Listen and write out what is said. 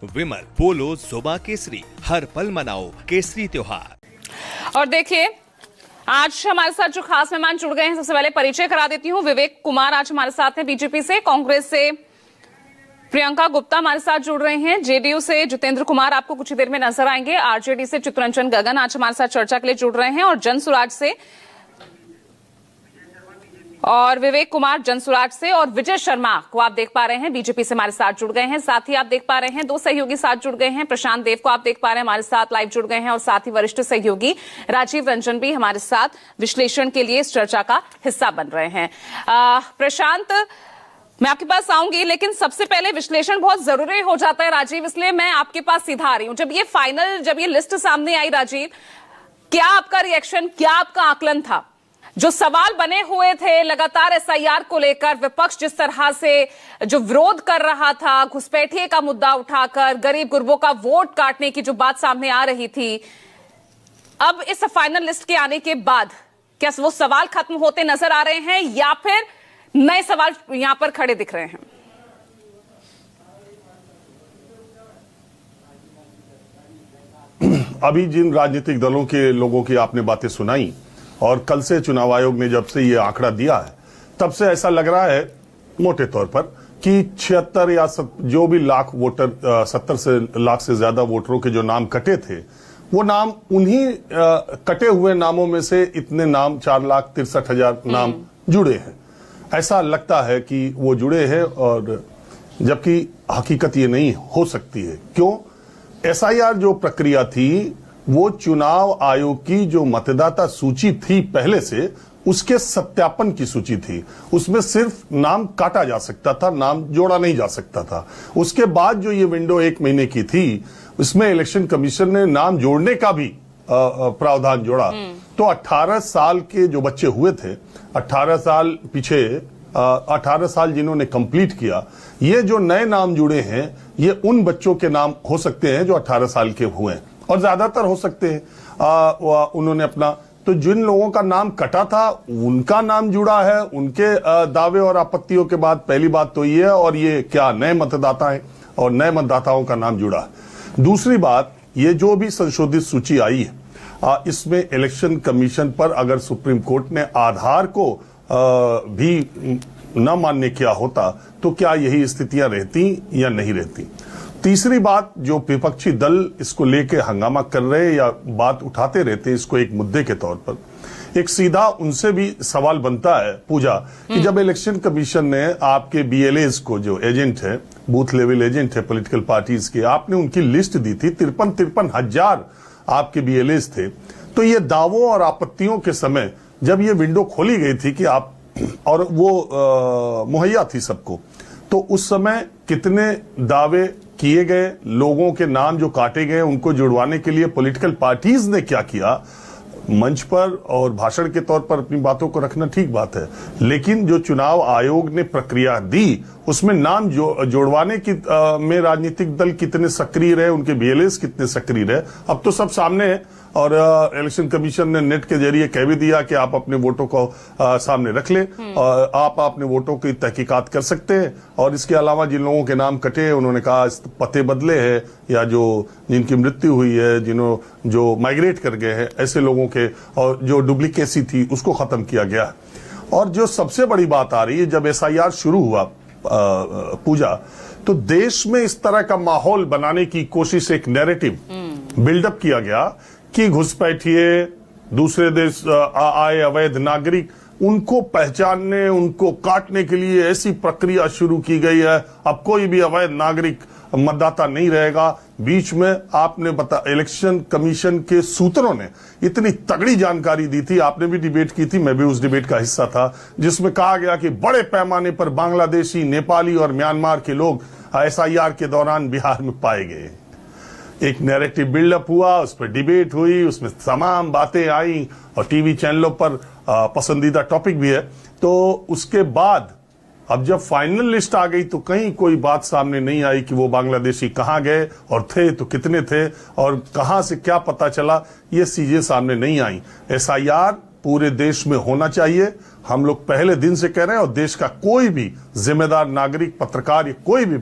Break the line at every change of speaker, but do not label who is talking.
विमल पोलो जोबा केसरी, हर पल मनाओ केसरी त्योहार।
और देखिए आज हमारे साथ जो खास मेहमान जुड़ गए हैं, सबसे पहले परिचय करा देती हूँ। विवेक कुमार आज हमारे साथ हैं बीजेपी से। कांग्रेस से प्रियंका गुप्ता हमारे साथ जुड़ रहे हैं। जेडीयू से जितेंद्र कुमार आपको कुछ ही देर में नजर आएंगे। आरजेडी से चित्तरंजन गगन आज हमारे साथ चर्चा के लिए जुड़ रहे हैं। और जनसुराज से और विवेक कुमार जनसुराज से और विजय शर्मा को आप देख पा रहे हैं बीजेपी से हमारे साथ जुड़ गए हैं। साथ ही आप देख पा रहे हैं दो सहयोगी साथ जुड़ गए हैं। प्रशांत देव को आप देख पा रहे हैं हमारे साथ लाइव जुड़ गए हैं। और साथ ही वरिष्ठ सहयोगी राजीव रंजन भी हमारे साथ विश्लेषण के लिए इस चर्चा का हिस्सा बन रहे हैं। प्रशांत, मैं आपके पास आऊंगी, लेकिन सबसे पहले विश्लेषण बहुत जरूरी हो जाता है राजीव, इसलिए मैं आपके पास सीधा आ रही हूं। जब ये लिस्ट सामने आई राजीव, क्या आपका रिएक्शन, क्या आपका आकलन था? जो सवाल बने हुए थे लगातार एसआईआर को लेकर, विपक्ष जिस तरह से जो विरोध कर रहा था, घुसपैठिए का मुद्दा उठाकर गरीब गुरबों का वोट काटने की जो बात सामने आ रही थी, अब इस फाइनल लिस्ट के आने के बाद क्या वो सवाल खत्म होते नजर आ रहे हैं या फिर नए सवाल यहां पर खड़े दिख रहे हैं?
अभी जिन राजनीतिक दलों के लोगों की आपने बातें सुनाई और कल से चुनाव आयोग ने जब से ये आंकड़ा दिया है, तब से ऐसा लग रहा है मोटे तौर पर कि 76 या जो भी लाख वोटर, 70 से लाख से ज्यादा वोटरों के जो नाम कटे थे, वो नाम उन्हीं कटे हुए नामों में से इतने नाम 4,63,000 नाम जुड़े हैं। ऐसा लगता है कि वो जुड़े हैं, और जबकि हकीकत ये नहीं हो सकती है। क्यों? एसआईआर जो प्रक्रिया थी वो चुनाव आयोग की जो मतदाता सूची थी पहले से, उसके सत्यापन की सूची थी। उसमें सिर्फ नाम काटा जा सकता था, नाम जोड़ा नहीं जा सकता था। उसके बाद जो ये विंडो 1 महीने की थी, उसमें इलेक्शन कमीशन ने नाम जोड़ने का भी प्रावधान जोड़ा। तो 18 साल के जो बच्चे हुए थे, 18 साल पीछे, 18 साल जिन्होंने कंप्लीट किया, ये जो नए नाम जुड़े हैं, ये उन बच्चों के नाम हो सकते हैं जो 18 साल के हुए हैं, और ज्यादातर हो सकते हैं उन्होंने अपना। तो जिन लोगों का नाम कटा था उनका नाम जुड़ा है, उनके दावे और आपत्तियों के बाद पहली बात तो ये है। और ये क्या नए मतदाता हैं और नए मतदाताओं का नाम जुड़ा है। दूसरी बात, ये जो भी संशोधित सूची आई है, इसमें इलेक्शन कमीशन पर अगर सुप्रीम कोर्ट ने आधार को भी न मान्य किया होता तो क्या यही स्थितियां रहती या नहीं रहती। तीसरी बात, जो विपक्षी दल इसको लेके हंगामा कर रहे या बात उठाते रहते इसको एक मुद्दे के तौर पर, एक सीधा उनसे भी सवाल बनता है पूजा कि जब इलेक्शन कमीशन ने आपके बीएलएस को, जो एजेंट है, बूथ लेवल एजेंट है पॉलिटिकल पार्टीज के, आपने उनकी लिस्ट दी थी, 53 हजार आपके बीएलएस थे। तो ये दावों और आपत्तियों के समय जब ये विंडो खोली गई थी कि आप, और वो मुहैया थी सबको, तो उस समय कितने दावे किए गए, लोगों के नाम जो काटे गए उनको जुड़वाने के लिए पॉलिटिकल पार्टीज ने क्या किया, मंच पर और भाषण के तौर पर अपनी बातों को रखना ठीक बात है, लेकिन जो चुनाव आयोग ने प्रक्रिया दी उसमें नाम जोड़वाने की में राजनीतिक दल कितने सक्रिय रहे, उनके बीएलएस कितने सक्रिय रहे, अब तो सब सामने है। और इलेक्शन कमीशन ने नेट के जरिए कह भी दिया कि आप अपने वोटों को सामने रख लें और आप अपने वोटों की तहकीकात कर सकते हैं। और इसके अलावा जिन लोगों के नाम कटे हैं, उन्होंने कहा पते बदले हैं या जो जिनकी मृत्यु हुई है, जो माइग्रेट कर गए हैं, ऐसे लोगों के, और जो डुप्लीकेसी थी उसको खत्म किया गया। और जो सबसे बड़ी बात आ रही है, जब एसआईआर शुरू हुआ पूजा, तो देश में इस तरह का माहौल बनाने की कोशिश, एक नैरेटिव बिल्डअप किया गया कि घुसपैठिए, दूसरे देश आए अवैध नागरिक, उनको पहचानने, उनको काटने के लिए ऐसी प्रक्रिया शुरू की गई है, अब कोई भी अवैध नागरिक मतदाता नहीं रहेगा। बीच में आपने इलेक्शन कमीशन के सूत्रों ने इतनी तगड़ी जानकारी दी थी, आपने भी डिबेट की थी, मैं भी उस डिबेट का हिस्सा था, जिसमें कहा गया कि बड़े पैमाने पर बांग्लादेशी, नेपाली और म्यांमार के लोग एसआईआर के दौरान बिहार में पाए गए। एक नैरेटिव बिल्डअप हुआ, उस पर डिबेट हुई, उसमें तमाम बातें आई और टीवी चैनलों पर पसंदीदा टॉपिक भी है। तो उसके बाद अब जब फाइनल लिस्ट आ गई तो कहीं कोई बात सामने नहीं आई कि वो बांग्लादेशी कहां गए और थे तो कितने थे और कहां से क्या पता चला, ये चीजें सामने नहीं आई। एसआईआर पूरे देश में होना चाहिए, हम लोग पहले दिन से कह रहे हैं, और देश का कोई भी जिम्मेदार नागरिक, पत्रकार या कोई भी